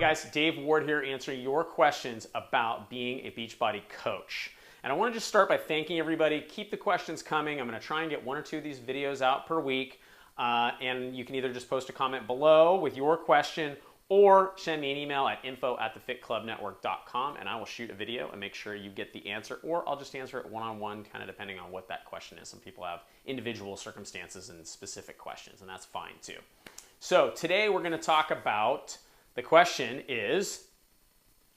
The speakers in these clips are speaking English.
guys, Dave Ward here answering your questions about being a Beachbody coach. And I want to just start by thanking everybody. Keep the questions coming. I'm going to try and get 1 or 2 of these videos out per week. And you can either just post a comment below with your question or send me an email at info@thefitclubnetwork.com and I will shoot a video and make sure you get the answer, or I'll just answer it one-on-one, kind of depending on what that question is. Some people have individual circumstances and specific questions, and that's fine too. So today we're going to talk about, the question is,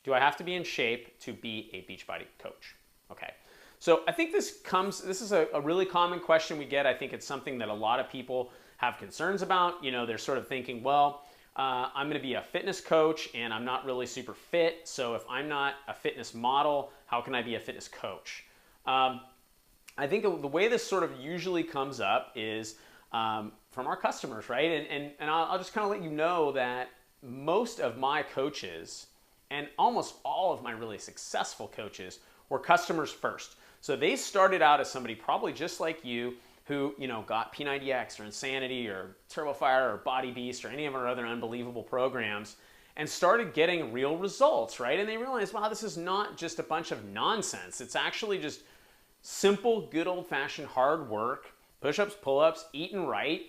do I have to be in shape to be a Beachbody coach? Okay. So I think this is a really common question we get. I think it's something that a lot of people have concerns about. You know, they're sort of thinking, well, I'm going to be a fitness coach and I'm not really super fit. So if I'm not a fitness model, how can I be a fitness coach? I think the way this sort of usually comes up is from our customers, right? And I'll just kind of let you know that most of my coaches and almost all of my really successful coaches were customers first. So they started out as somebody probably just like you who, you know, got P90X or Insanity or TurboFire or Body Beast or any of our other unbelievable programs and started getting real results, right? And they realized, wow, this is not just a bunch of nonsense. It's actually just simple, good old-fashioned hard work, push-ups, pull-ups, eating right,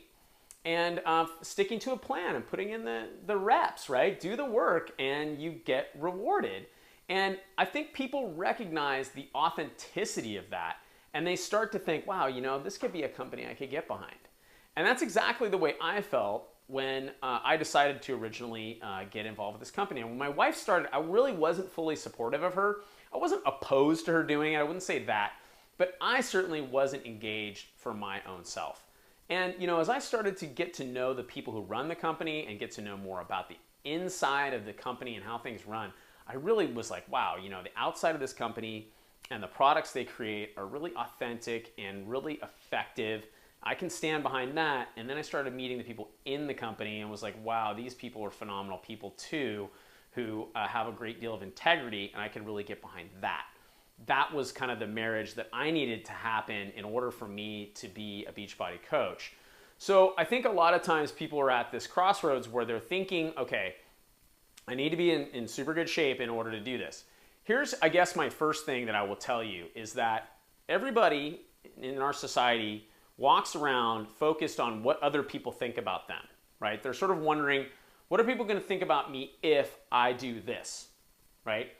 and sticking to a plan and putting in the reps, right? Do the work and you get rewarded. And I think people recognize the authenticity of that and they start to think, wow, you know, this could be a company I could get behind. And that's exactly the way I felt when I decided to originally get involved with this company. And when my wife started, I really wasn't fully supportive of her. I wasn't opposed to her doing it, I wouldn't say that, but I certainly wasn't engaged for my own self. And, you know, as I started to get to know the people who run the company and get to know more about the inside of the company and how things run, I really was like, wow, you know, the outside of this company and the products they create are really authentic and really effective. I can stand behind that. And then I started meeting the people in the company and was like, wow, these people are phenomenal people too, who have a great deal of integrity, and I can really get behind that. That was kind of the marriage that I needed to happen in order for me to be a Beachbody coach. So I think a lot of times people are at this crossroads where they're thinking, okay, I need to be in super good shape in order to do this. Here's, I guess, my first thing that I will tell you is that everybody in our society walks around focused on what other people think about them, right? They're sort of wondering, what are people going to think about me if I do this, right?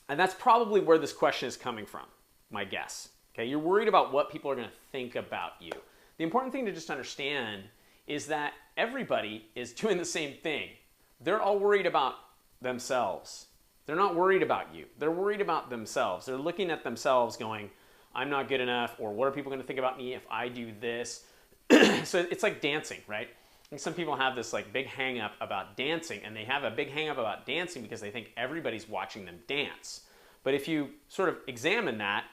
And that's probably where this question is coming from, my guess. Okay, you're worried about what people are going to think about you. The important thing to just understand is that everybody is doing the same thing. They're all worried about themselves. They're not worried about you. They're worried about themselves. They're looking at themselves going, I'm not good enough, or what are people going to think about me if I do this? So it's like dancing, right? And some people have this like big hang up about dancing, and they have a big hang up about dancing because they think everybody's watching them dance. But if you sort of examine that,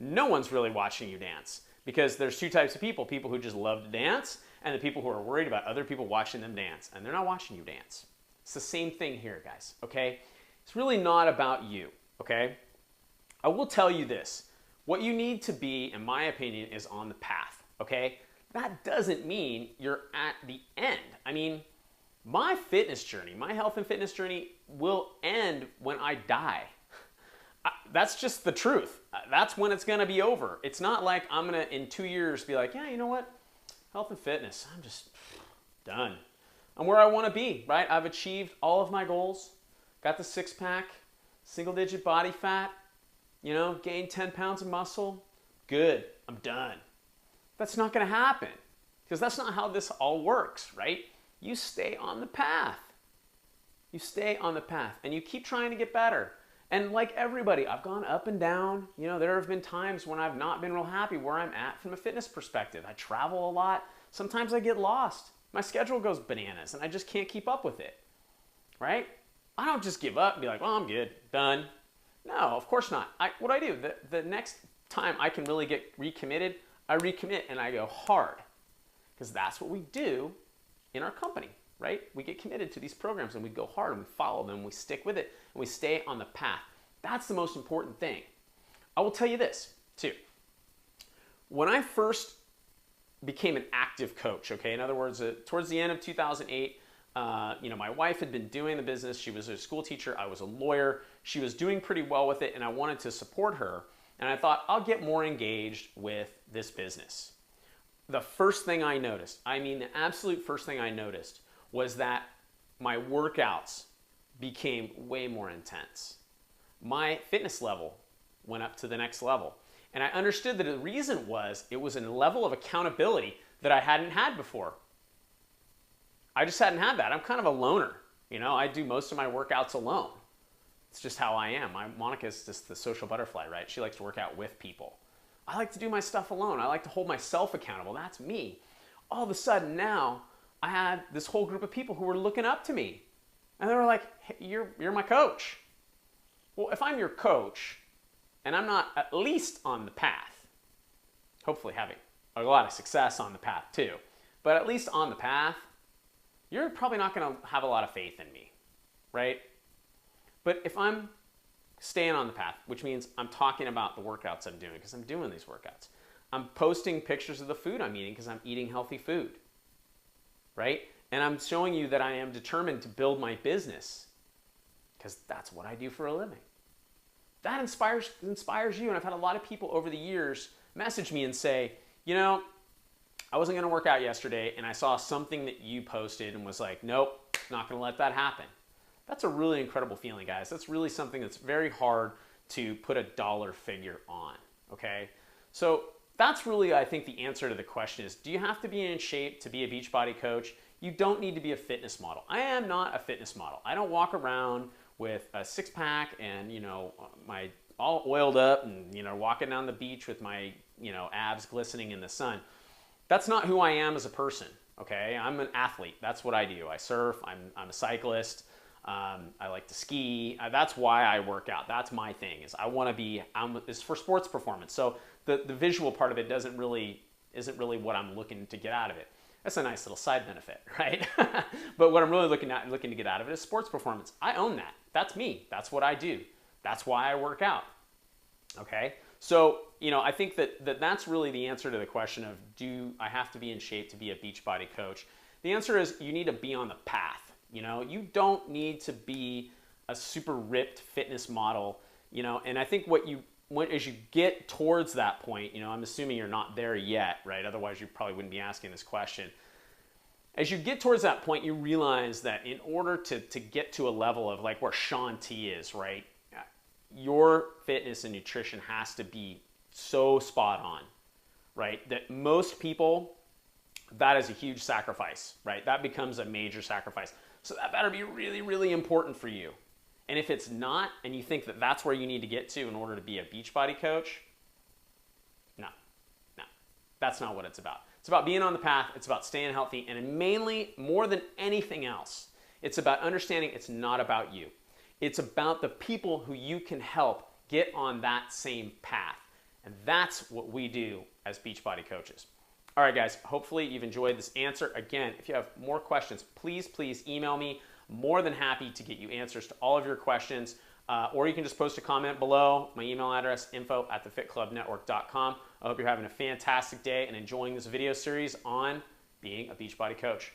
no one's really watching you dance, because there's 2 types of people who just love to dance and the people who are worried about other people watching them dance, and they're not watching you dance. It's the same thing here, guys, okay? It's really not about you, okay? I will tell you this. What you need to be, in my opinion, is on the path, okay? That doesn't mean you're at the end. I mean, my fitness journey, my health and fitness journey will end when I die. That's just the truth. That's when it's gonna be over. It's not like I'm gonna, in 2 years, be like, yeah, you know what? Health and fitness, I'm just done. I'm where I wanna be, right? I've achieved all of my goals, got the 6-pack, single-digit body fat, you know, gained 10 pounds of muscle, good, I'm done. That's not gonna happen, because that's not how this all works, right? You stay on the path. You stay on the path, and you keep trying to get better. And like everybody, I've gone up and down. You know, there have been times when I've not been real happy where I'm at from a fitness perspective. I travel a lot. Sometimes I get lost. My schedule goes bananas, and I just can't keep up with it, right? I don't just give up and be like, well, I'm good, done. No, of course not. What do I do? The next time I can really get recommitted, I recommit and I go hard, because that's what we do in our company, right? We get committed to these programs and we go hard and we follow them, we stick with it, and we stay on the path. That's the most important thing. I will tell you this too. When I first became an active coach, okay, in other words, towards the end of 2008, My wife had been doing the business. She was a school teacher. I was a lawyer. She was doing pretty well with it, and I wanted to support her. And I thought, I'll get more engaged with this business. The first thing I noticed, the absolute first thing I noticed, was that my workouts became way more intense. My fitness level went up to the next level. And I understood that the reason was it was a level of accountability that I hadn't had before. I just hadn't had that. I'm kind of a loner. I do most of my workouts alone. It's just how I am. Monica's just the social butterfly, right? She likes to work out with people. I like to do my stuff alone. I like to hold myself accountable. That's me. All of a sudden now, I had this whole group of people who were looking up to me. And they were like, hey, you're my coach. Well, if I'm your coach, and I'm not at least on the path, hopefully having a lot of success on the path too, but at least on the path, you're probably not going to have a lot of faith in me, right? But if I'm staying on the path, which means I'm talking about the workouts I'm doing because I'm doing these workouts. I'm posting pictures of the food I'm eating because I'm eating healthy food, right? And I'm showing you that I am determined to build my business because that's what I do for a living. That inspires you. And I've had a lot of people over the years message me and say, I wasn't going to work out yesterday and I saw something that you posted and was like, nope, not going to let that happen. That's a really incredible feeling, guys. That's really something that's very hard to put a dollar figure on, okay? So that's really, I think, the answer to the question is, do you have to be in shape to be a Beachbody coach? You don't need to be a fitness model. I am not a fitness model. I don't walk around with a six-pack and, my all oiled up and, walking down the beach with my, abs glistening in the sun. That's not who I am as a person, okay? I'm an athlete. That's what I do. I surf. I'm a cyclist. I like to ski. That's why I work out. That's my thing. It's for sports performance. So the visual part of it isn't really what I'm looking to get out of it. That's a nice little side benefit, right? But what I'm really looking to get out of it is sports performance. I own that. That's me. That's what I do. That's why I work out. Okay? So, I think that's really the answer to the question of, do I have to be in shape to be a Beachbody coach? The answer is you need to be on the path. You don't need to be a super ripped fitness model, and I think as you get towards that point, I'm assuming you're not there yet, right? Otherwise you probably wouldn't be asking this question. As you get towards that point, you realize that in order to get to a level of like where Shaun T is, right? Your fitness and nutrition has to be so spot on, right? That most people, that is a huge sacrifice, right? That becomes a major sacrifice. So that better be really, really important for you. And if it's not, and you think that that's where you need to get to in order to be a Beachbody coach, no, that's not what it's about. It's about being on the path. It's about staying healthy. And mainly, more than anything else, it's about understanding it's not about you. It's about the people who you can help get on that same path. And that's what we do as Beachbody coaches. All right, guys, hopefully you've enjoyed this answer. Again, if you have more questions, please email me. More than happy to get you answers to all of your questions. Or you can just post a comment below. My email address, info@thefitclubnetwork.com. I hope you're having a fantastic day and enjoying this video series on being a Beachbody coach.